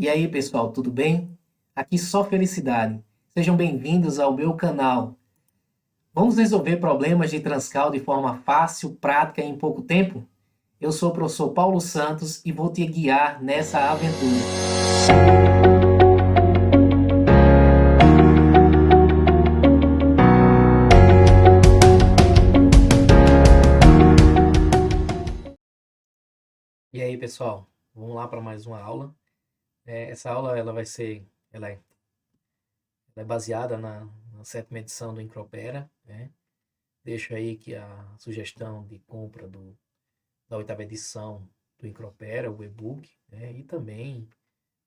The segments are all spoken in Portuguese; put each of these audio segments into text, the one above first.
E aí, pessoal, tudo bem? Aqui só felicidade. Sejam bem-vindos ao meu canal. Vamos resolver problemas de Transcal de forma fácil, prática e em pouco tempo? Eu sou o professor Paulo Santos e vou te guiar nessa aventura. E aí, pessoal, vamos lá para mais uma aula. Essa aula ela é baseada na sétima edição do Encropera, né? Deixo aí que a sugestão de compra da oitava edição do Encropera, o e-book, né? E também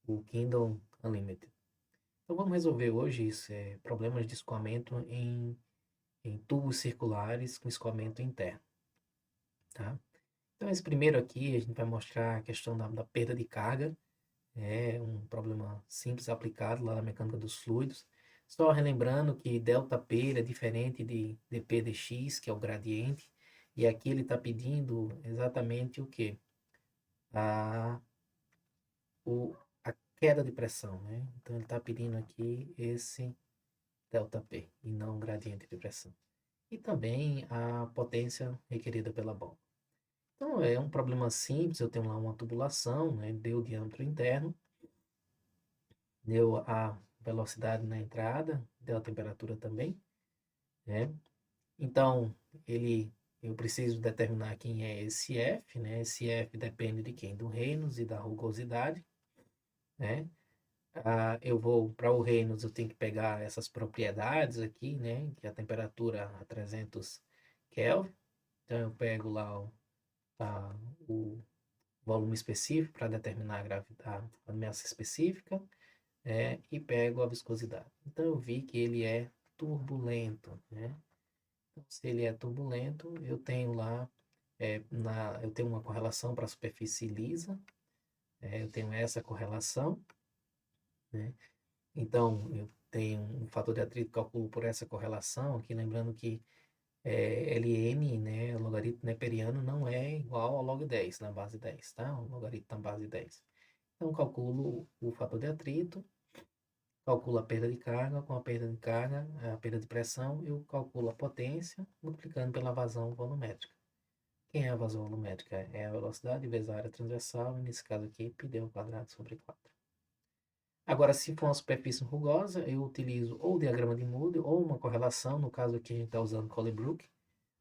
o Kindle Unlimited. Então vamos resolver hoje problemas de escoamento em tubos circulares com escoamento interno, tá? Então esse primeiro aqui a gente vai mostrar a questão da perda de carga, é um problema simples aplicado lá na mecânica dos fluidos. Só relembrando que ΔP é diferente de dP dx, que é o gradiente, e aqui ele está pedindo exatamente o que? A, a queda de pressão, né? Então ele está pedindo aqui esse ΔP e não gradiente de pressão. E também a potência requerida pela bomba. Então é um problema simples, eu tenho lá uma tubulação, né? Deu o diâmetro interno, deu a velocidade na entrada, deu a temperatura também, né? Então eu preciso determinar quem é esse F, né? Esse F depende de quem? Do Reynolds e da rugosidade, né? Eu vou para o Reynolds, eu tenho que pegar essas propriedades aqui, né? Que é a temperatura a 300 Kelvin. Então eu pego lá o volume específico para determinar a gravidade, a massa específica, e pego a viscosidade. Então eu vi que ele é turbulento, né? Então, se ele é turbulento, eu tenho lá, eu tenho uma correlação para a superfície lisa, eu tenho essa correlação, né? Então, eu tenho um fator de atrito, calculo por essa correlação, aqui lembrando que Ln, né, o logaritmo neperiano não é igual ao log 10 na base 10, tá? O logaritmo na base 10. Então, calculo o fator de atrito, calculo a perda de carga, com a perda de carga, a perda de pressão, eu calculo a potência, multiplicando pela vazão volumétrica. Quem é a vazão volumétrica? É a velocidade vezes a área transversal, e nesse caso aqui, πd ao quadrado sobre 4. Agora, se for uma superfície rugosa, eu utilizo ou o diagrama de Moody ou uma correlação, no caso aqui a gente está usando Colebrook,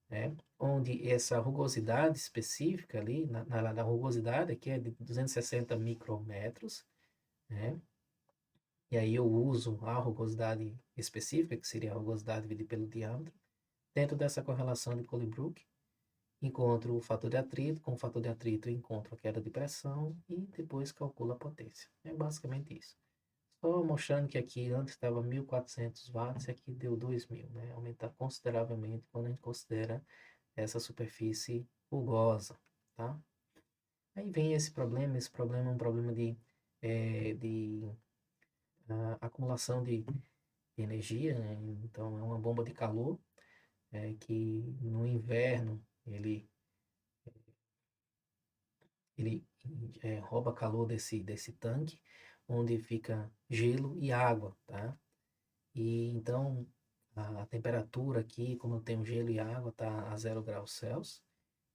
né? Onde essa rugosidade específica ali, na rugosidade aqui é de 260 micrômetros, né? E aí eu uso a rugosidade específica, que seria a rugosidade dividida pelo diâmetro. Dentro dessa correlação de Colebrook, encontro o fator de atrito, com o fator de atrito eu encontro a queda de pressão e depois calculo a potência. É basicamente isso. Só mostrando que aqui antes estava 1400 watts e aqui deu 2000, né? Aumentar consideravelmente quando a gente considera essa superfície rugosa, tá? Aí vem esse problema é um problema de acumulação de energia, né? Então é uma bomba de calor que no inverno ele rouba calor desse tanque, onde fica gelo e água, tá? E então a temperatura aqui, como eu tenho gelo e água, tá a 0 graus Celsius,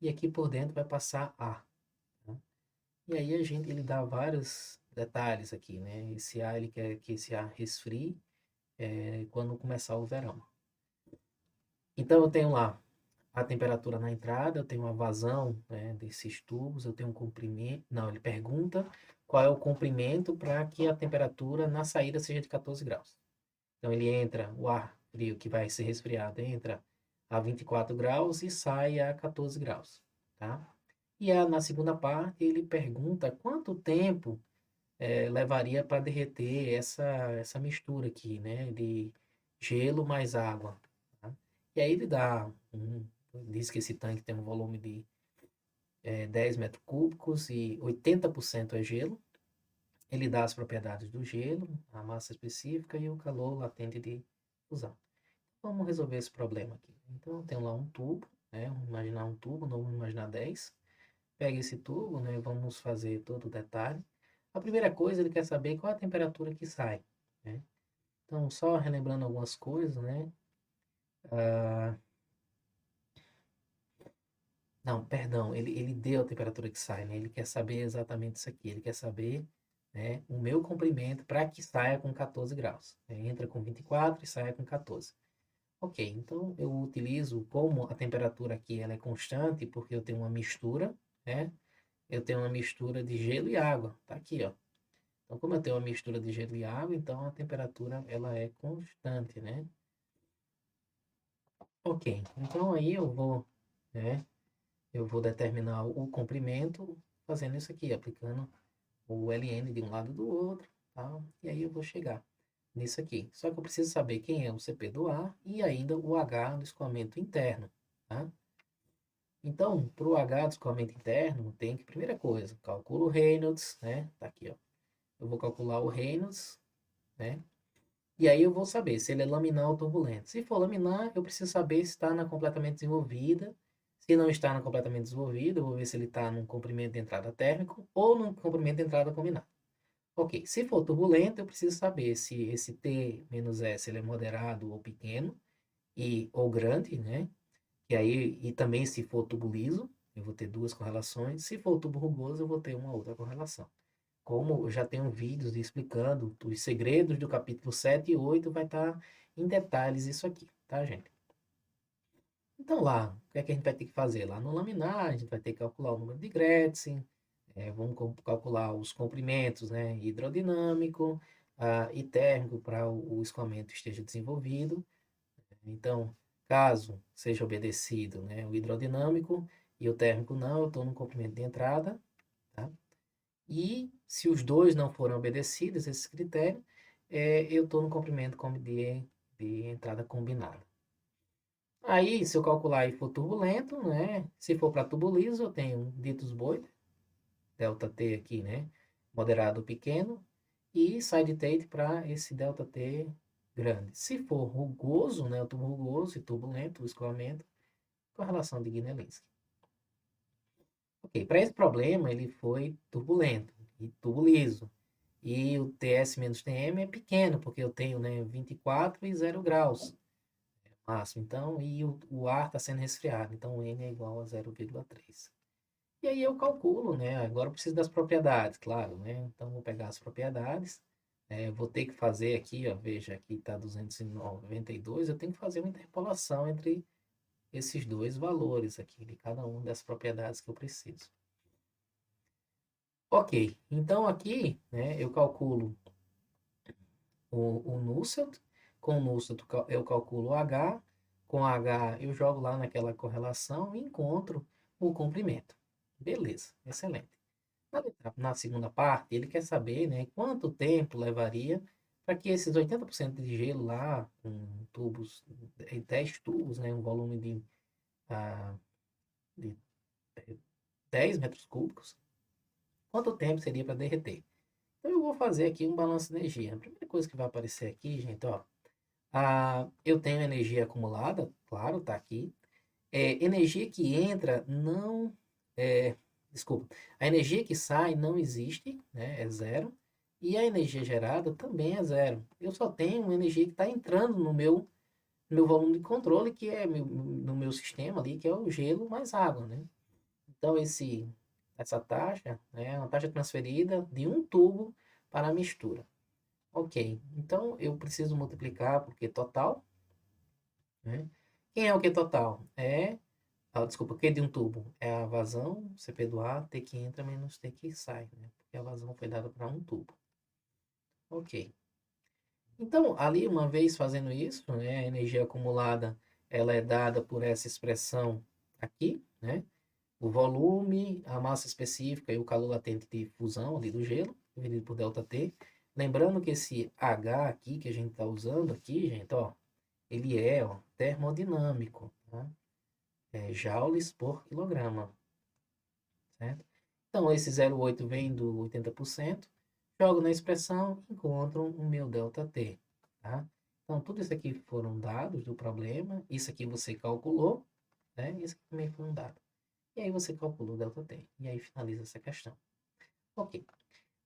e aqui por dentro vai passar ar, tá? E aí ele dá vários detalhes aqui, né? Esse ar, ele quer que esse ar resfrie quando começar o verão. Então eu tenho lá a temperatura na entrada, eu tenho a vazão, né, desses tubos, eu tenho um comprimento. Não, ele pergunta qual é o comprimento para que a temperatura na saída seja de 14 graus. Então ele entra, o ar frio que vai ser resfriado entra a 24 graus e sai a 14 graus, tá? E na segunda parte ele pergunta quanto tempo levaria para derreter essa mistura aqui, né, de gelo mais água, tá? E aí ele diz que esse tanque tem um volume de 10 metros cúbicos e 80% é gelo. Ele dá as propriedades do gelo, a massa específica e o calor latente de fusão. Vamos resolver esse problema aqui. Então, eu tenho lá um tubo, né? Vamos imaginar um tubo, não vamos imaginar 10. Pega esse tubo, né? Vamos fazer todo o detalhe. A primeira coisa, ele quer saber qual é a temperatura que sai, né? Então, só relembrando algumas coisas, né? Ah, não, perdão, ele deu a temperatura que sai, né? Ele quer saber exatamente isso aqui. Ele quer saber, né, o meu comprimento para que saia com 14 graus. Entra com 24 e saia com 14. Ok, então eu utilizo como a temperatura aqui ela é constante, porque eu tenho uma mistura, né? Eu tenho uma mistura de gelo e água. Tá aqui, ó. Então, como eu tenho uma mistura de gelo e água, então a temperatura ela é constante, né? Ok, então aí eu vou, né? Eu vou determinar o comprimento fazendo isso aqui, aplicando o ln de um lado do outro, tá? E aí eu vou chegar nisso aqui. Só que eu preciso saber quem é o CP do ar e ainda o H do escoamento interno, tá? Então, para o H do escoamento interno, tem que, primeira coisa, calculo o Reynolds, né? Tá aqui, ó. Eu vou calcular o Reynolds, né? E aí eu vou saber se ele é laminar ou turbulento. Se for laminar, eu preciso saber se está na completamente desenvolvida. Se não está na completamente desenvolvida, eu vou ver se ele está num comprimento de entrada térmico ou num comprimento de entrada combinado. Ok, se for turbulento, eu preciso saber se esse T-S ele é moderado ou pequeno ou grande, né? E também se for tubo liso, eu vou ter duas correlações. Se for tubo rugoso, eu vou ter uma outra correlação. Como eu já tenho vídeos explicando os segredos do capítulo 7 e 8, vai estar em detalhes isso aqui, tá, gente? Então lá, o que é que a gente vai ter que fazer? Lá no laminar, a gente vai ter que calcular o número de Gretchen, vamos calcular os comprimentos, né, hidrodinâmico e térmico para o escoamento esteja desenvolvido. Então, caso seja obedecido, né, o hidrodinâmico e o térmico não, eu estou no comprimento de entrada, tá? E se os dois não forem obedecidos, esse critério, eu estou no comprimento de entrada combinada. Aí, se eu calcular e for turbulento, né? Se for para tubo liso, eu tenho ditos Boyd, ΔT aqui, né? Moderado pequeno, e side state para esse ΔT grande. Se for rugoso, né? O tubo rugoso e turbulento, o escoamento, correlação de Gnelinski. Ok, para esse problema ele foi turbulento e tubo liso. E o TS menos TM é pequeno, porque eu tenho, né, 24 e 0 graus máximo. Então, e o ar está sendo resfriado. Então, o N é igual a 0,3. E aí eu calculo, né? Agora eu preciso das propriedades, claro, né? Então, vou pegar as propriedades. Vou ter que fazer aqui, ó, veja, aqui está 292. Eu tenho que fazer uma interpolação entre esses dois valores aqui, de cada uma das propriedades que eu preciso. Ok, então aqui, né, eu calculo o Nusselt, com o Nusselt eu calculo o H, com H eu jogo lá naquela correlação e encontro o comprimento. Beleza, excelente. Na segunda parte, ele quer saber, né, quanto tempo levaria para que esses 80% de gelo lá, com tubos, 10 tubos, né, um volume de 10 metros cúbicos, quanto tempo seria para derreter? Então eu vou fazer aqui um balanço de energia. A primeira coisa que vai aparecer aqui, gente, ó, eu tenho energia acumulada, claro, tá aqui. Energia que entra não. Desculpa. A energia que sai não existe, né? É zero. E a energia gerada também é zero. Eu só tenho uma energia que está entrando no meu volume de controle, que é no meu sistema ali, que é o gelo mais água, né? Então, essa taxa, né, é uma taxa transferida de um tubo para a mistura. Ok, então eu preciso multiplicar por Q total, né? Quem é o Q total? Desculpa, Q de um tubo é a vazão, CP do ar, T que entra menos T que sai, né? Porque a vazão foi dada para um tubo. Ok. Então, ali, uma vez fazendo isso, né, a energia acumulada, ela é dada por essa expressão aqui, né? O volume, a massa específica e o calor latente de fusão ali do gelo, dividido por ΔT. Lembrando que esse H aqui que a gente está usando aqui, gente, ó, ele é, ó, termodinâmico, tá? É joules por quilograma, certo? Então, esse 0,8 vem do 80%, jogo na expressão, encontro o meu ΔT, tá? Então, tudo isso aqui foram dados do problema, isso aqui você calculou, né? Isso aqui também foi um dado. E aí você calcula o ΔT, e aí finaliza essa questão. Ok.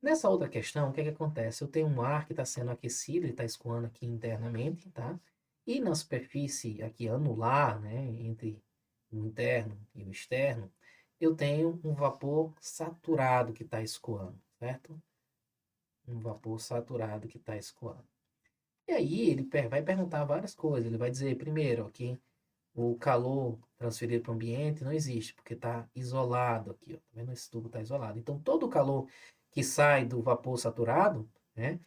Nessa outra questão, o que é que acontece? Eu tenho um ar que está sendo aquecido, ele está escoando aqui internamente, tá? E na superfície aqui anular, né, entre o interno e o externo, eu tenho um vapor saturado que está escoando, certo? Um vapor saturado que está escoando. E aí ele vai perguntar várias coisas. Ele vai dizer, primeiro, que o calor transferido para o ambiente não existe, porque está isolado aqui, ó. Tá vendo? Esse tubo está isolado. Então, todo o calor que sai do vapor saturado, né,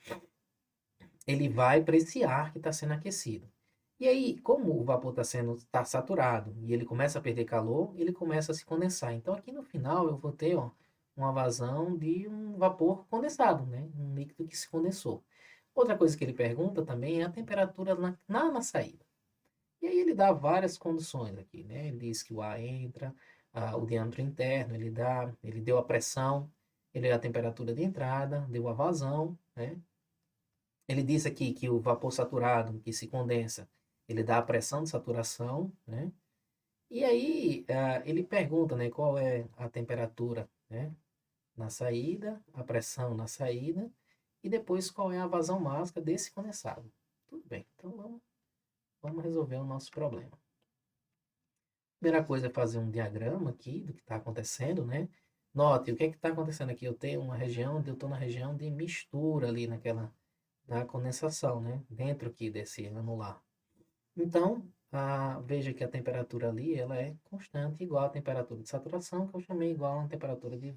ele vai para esse ar que está sendo aquecido. E aí, como o vapor está saturado e ele começa a perder calor, ele começa a se condensar. Então, aqui no final, eu vou ter, ó, uma vazão de um vapor condensado, né? Um líquido que se condensou. Outra coisa que ele pergunta também é a temperatura na saída. E aí ele dá várias condições aqui, né? Ele diz que o ar entra, o diâmetro interno, ele deu a pressão, ele deu a temperatura de entrada, deu a vazão, né? Ele diz aqui que o vapor saturado, que se condensa, ele dá a pressão de saturação, né? E aí ele pergunta, né, qual é a temperatura, né, na saída, a pressão na saída, e depois qual é a vazão máxima desse condensado. Tudo bem, então vamos resolver o nosso problema. Primeira coisa é fazer um diagrama aqui do que está acontecendo, né? Note, o que é que está acontecendo aqui? Eu tenho uma região, eu estou na região de mistura ali na condensação, né? Dentro aqui desse anular. Então, veja que a temperatura ali, ela é constante, igual à temperatura de saturação, que eu chamei igual à temperatura de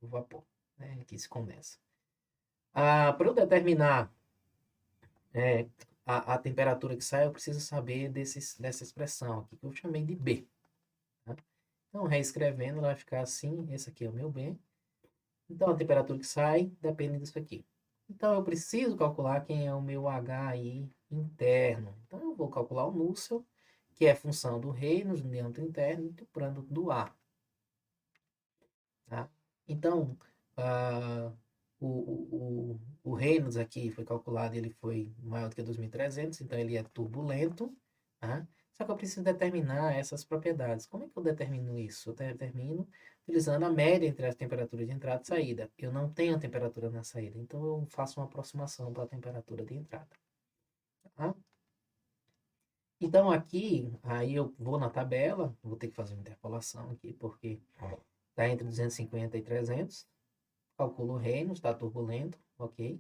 vapor, né? Que se condensa. Para eu determinar é, a temperatura que sai, eu preciso saber dessa expressão aqui, que eu chamei de B. Tá? Então, reescrevendo, ela vai ficar assim, esse aqui é o meu B. Então, a temperatura que sai depende disso aqui. Então, eu preciso calcular quem é o meu HI interno. Então, eu vou calcular o Nusselt, que é função do Reynolds, no diâmetro interno, multiplicando do A. Tá? Então, o Reynolds aqui foi calculado, ele foi maior do que 2.300, então ele é turbulento. Tá? Só que eu preciso determinar essas propriedades. Como é que eu determino isso? Eu determino utilizando a média entre as temperaturas de entrada e saída. Eu não tenho a temperatura na saída, então eu faço uma aproximação para a temperatura de entrada. Tá? Então aqui, aí eu vou na tabela, vou ter que fazer uma interpolação aqui, porque está entre 250 e 300. Calculo o Reynolds, está turbulento, ok?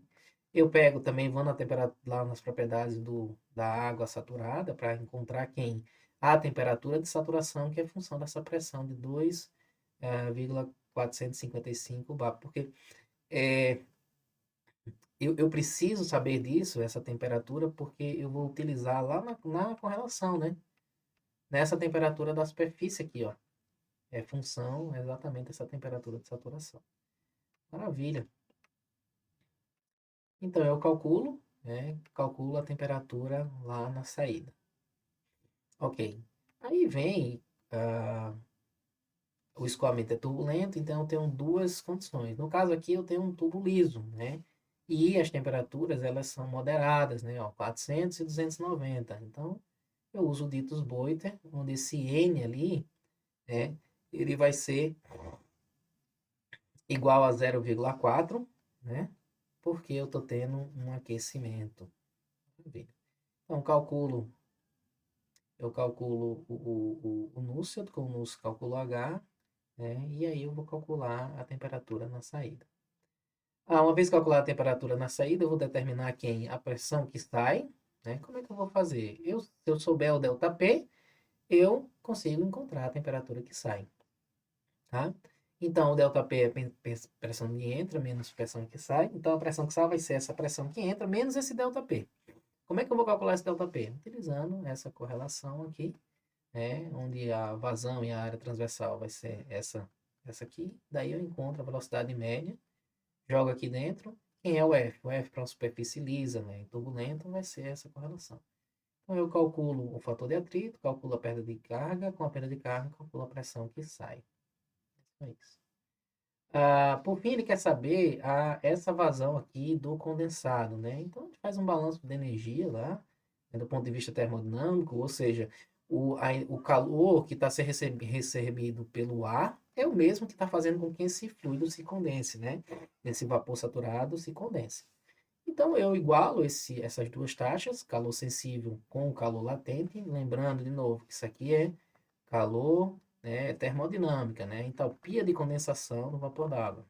Eu pego também, vou na temperatura, lá nas propriedades da água saturada para encontrar quem? A temperatura de saturação, que é função dessa pressão de 2,455 bar. Porque eu preciso saber disso, essa temperatura, porque eu vou utilizar lá na correlação, né? Nessa temperatura da superfície aqui, ó. É função exatamente essa temperatura de saturação. Maravilha. Então, eu calculo, né? Calculo a temperatura lá na saída. Ok. Aí vem, o escoamento é turbulento, então eu tenho duas condições. No caso aqui, eu tenho um tubo liso, né? E as temperaturas, elas são moderadas, né? Ó, 400 e 290. Então, eu uso o Dietz-Boiter, onde esse N ali, né? Ele vai ser igual a 0,4, né? Porque eu estou tendo um aquecimento. Então, eu calculo o Nusselt, com o Nusselt calculo H, né? E aí eu vou calcular a temperatura na saída. Uma vez calculada a temperatura na saída, eu vou determinar quem? A pressão que sai, né? Como é que eu vou fazer? Se eu souber o ΔP, eu consigo encontrar a temperatura que sai, tá? Então, o ΔP é pressão que entra menos pressão que sai. Então, a pressão que sai vai ser essa pressão que entra menos esse ΔP. Como é que eu vou calcular esse ΔP? Utilizando essa correlação aqui, né? Onde a vazão e a área transversal vai ser essa aqui. Daí eu encontro a velocidade média, jogo aqui dentro. Quem é o F? O F para uma superfície lisa, né? E turbulenta vai ser essa correlação. Então eu calculo o fator de atrito, calculo a perda de carga, com a perda de carga, calculo a pressão que sai. É isso. Por fim, ele quer saber essa vazão aqui do condensado, né? Então, a gente faz um balanço de energia lá, né, do ponto de vista termodinâmico, ou seja, o calor que está sendo recebido pelo ar, é o mesmo que está fazendo com que esse fluido se condense, né? Esse vapor saturado se condense. Então, eu igualo essas duas taxas, calor sensível com calor latente, lembrando de novo que isso aqui é calor, né, termodinâmica, né? Entalpia de condensação do vapor d'água.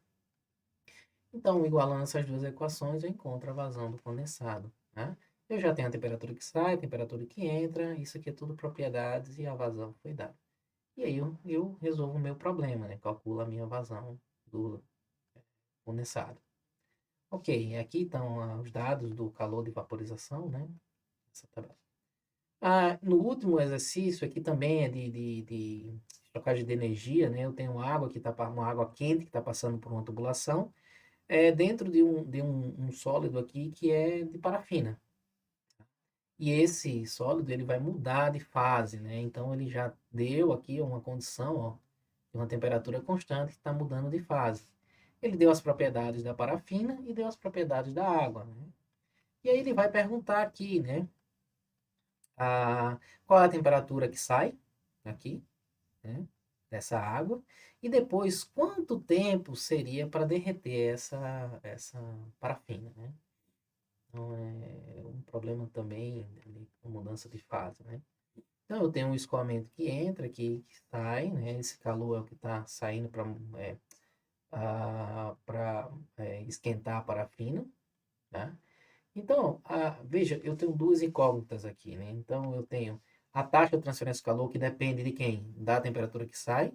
Então, igualando essas duas equações, eu encontro a vazão do condensado, né? Eu já tenho a temperatura que sai, a temperatura que entra, isso aqui é tudo propriedades e a vazão foi dada. E aí eu resolvo o meu problema, né? Calculo a minha vazão do condensado. Ok, aqui estão os dados do calor de vaporização, né? Essa tabela. No último exercício, aqui também é de trocagem de energia, né? Eu tenho água que tá, uma água quente que está passando por uma tubulação, dentro de um sólido aqui que é de parafina. E esse sólido ele vai mudar de fase, né? Então ele já deu aqui uma condição, ó, de uma temperatura constante que está mudando de fase. Ele deu as propriedades da parafina e deu as propriedades da água, né? E aí ele vai perguntar aqui, né? Qual é a temperatura que sai aqui, né? Dessa água. E depois, quanto tempo seria para derreter essa parafina, né? Então, é um problema também ali, com mudança de fase, né? Então, eu tenho um escoamento que entra, que sai, né? Esse calor é o que está saindo para esquentar a parafina, tá? Então, veja, eu tenho duas incógnitas aqui, né? Então, eu tenho a taxa de transferência de calor, que depende de quem? Da temperatura que sai,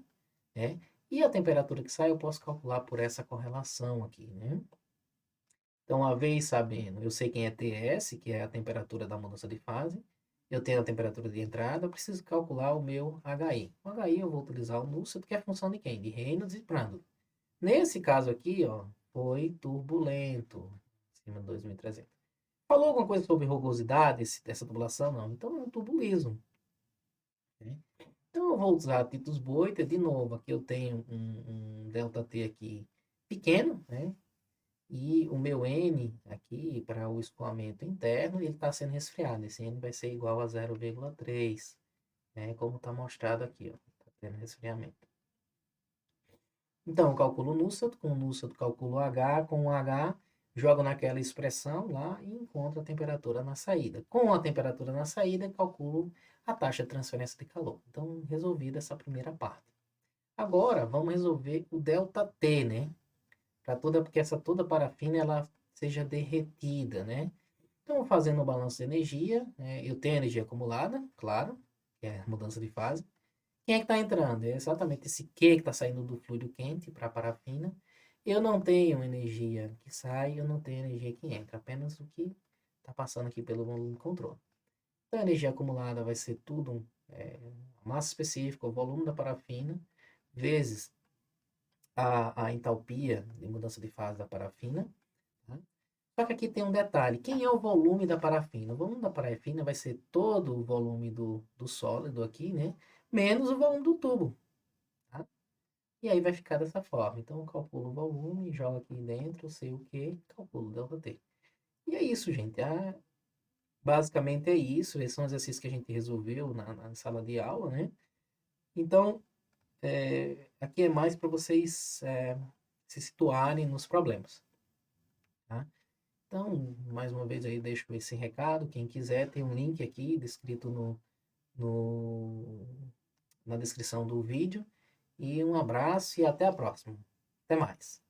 né? E a temperatura que sai eu posso calcular por essa correlação aqui, né? Então, uma vez sabendo, eu sei quem é TS, que é a temperatura da mudança de fase, eu tenho a temperatura de entrada, eu preciso calcular o meu HI. O HI eu vou utilizar o Nusselt, que é a função de quem? De Reynolds e Prandtl. Nesse caso aqui, ó, foi turbulento, acima de 2.300. Falou alguma coisa sobre rugosidade dessa tubulação? Não. Então é um turbulismo, né? Então eu vou usar Titus Boiter de novo. Aqui eu tenho um ΔT aqui pequeno, né? E o meu N aqui, para o escoamento interno, ele está sendo resfriado. Esse N vai ser igual a 0,3, né? Como está mostrado aqui, ó. Está tendo resfriamento. Então, eu calculo o Nusselt, com o Nusselt calculo o H, com o H jogo naquela expressão lá e encontro a temperatura na saída. Com a temperatura na saída, calculo a taxa de transferência de calor. Então, resolvida essa primeira parte. Agora, vamos resolver o ΔT, né? Porque toda parafina ela seja derretida, né? Então, fazendo o balanço de energia, né? Eu tenho energia acumulada, claro, que é mudança de fase. Quem é que está entrando? É exatamente esse Q que está saindo do fluido quente para a parafina. Eu não tenho energia que sai, eu não tenho energia que entra, apenas o que está passando aqui pelo volume controle. Então, a energia acumulada vai ser tudo a massa específica, o volume da parafina, vezes a entalpia de mudança de fase da parafina. Tá? Só que aqui tem um detalhe: quem é o volume da parafina? O volume da parafina vai ser todo o volume do sólido aqui, né? Menos o volume do tubo. Tá? E aí vai ficar dessa forma. Então, eu calculo o volume, jogo aqui dentro, sei o que, calculo o ΔT. E é isso, gente. Basicamente é isso. Esses são os exercícios que a gente resolveu na sala de aula, né? Então, aqui é mais para vocês se situarem nos problemas. Tá? Então, mais uma vez aí deixo esse recado. Quem quiser, tem um link aqui descrito no, na descrição do vídeo. E um abraço e até a próxima. Até mais.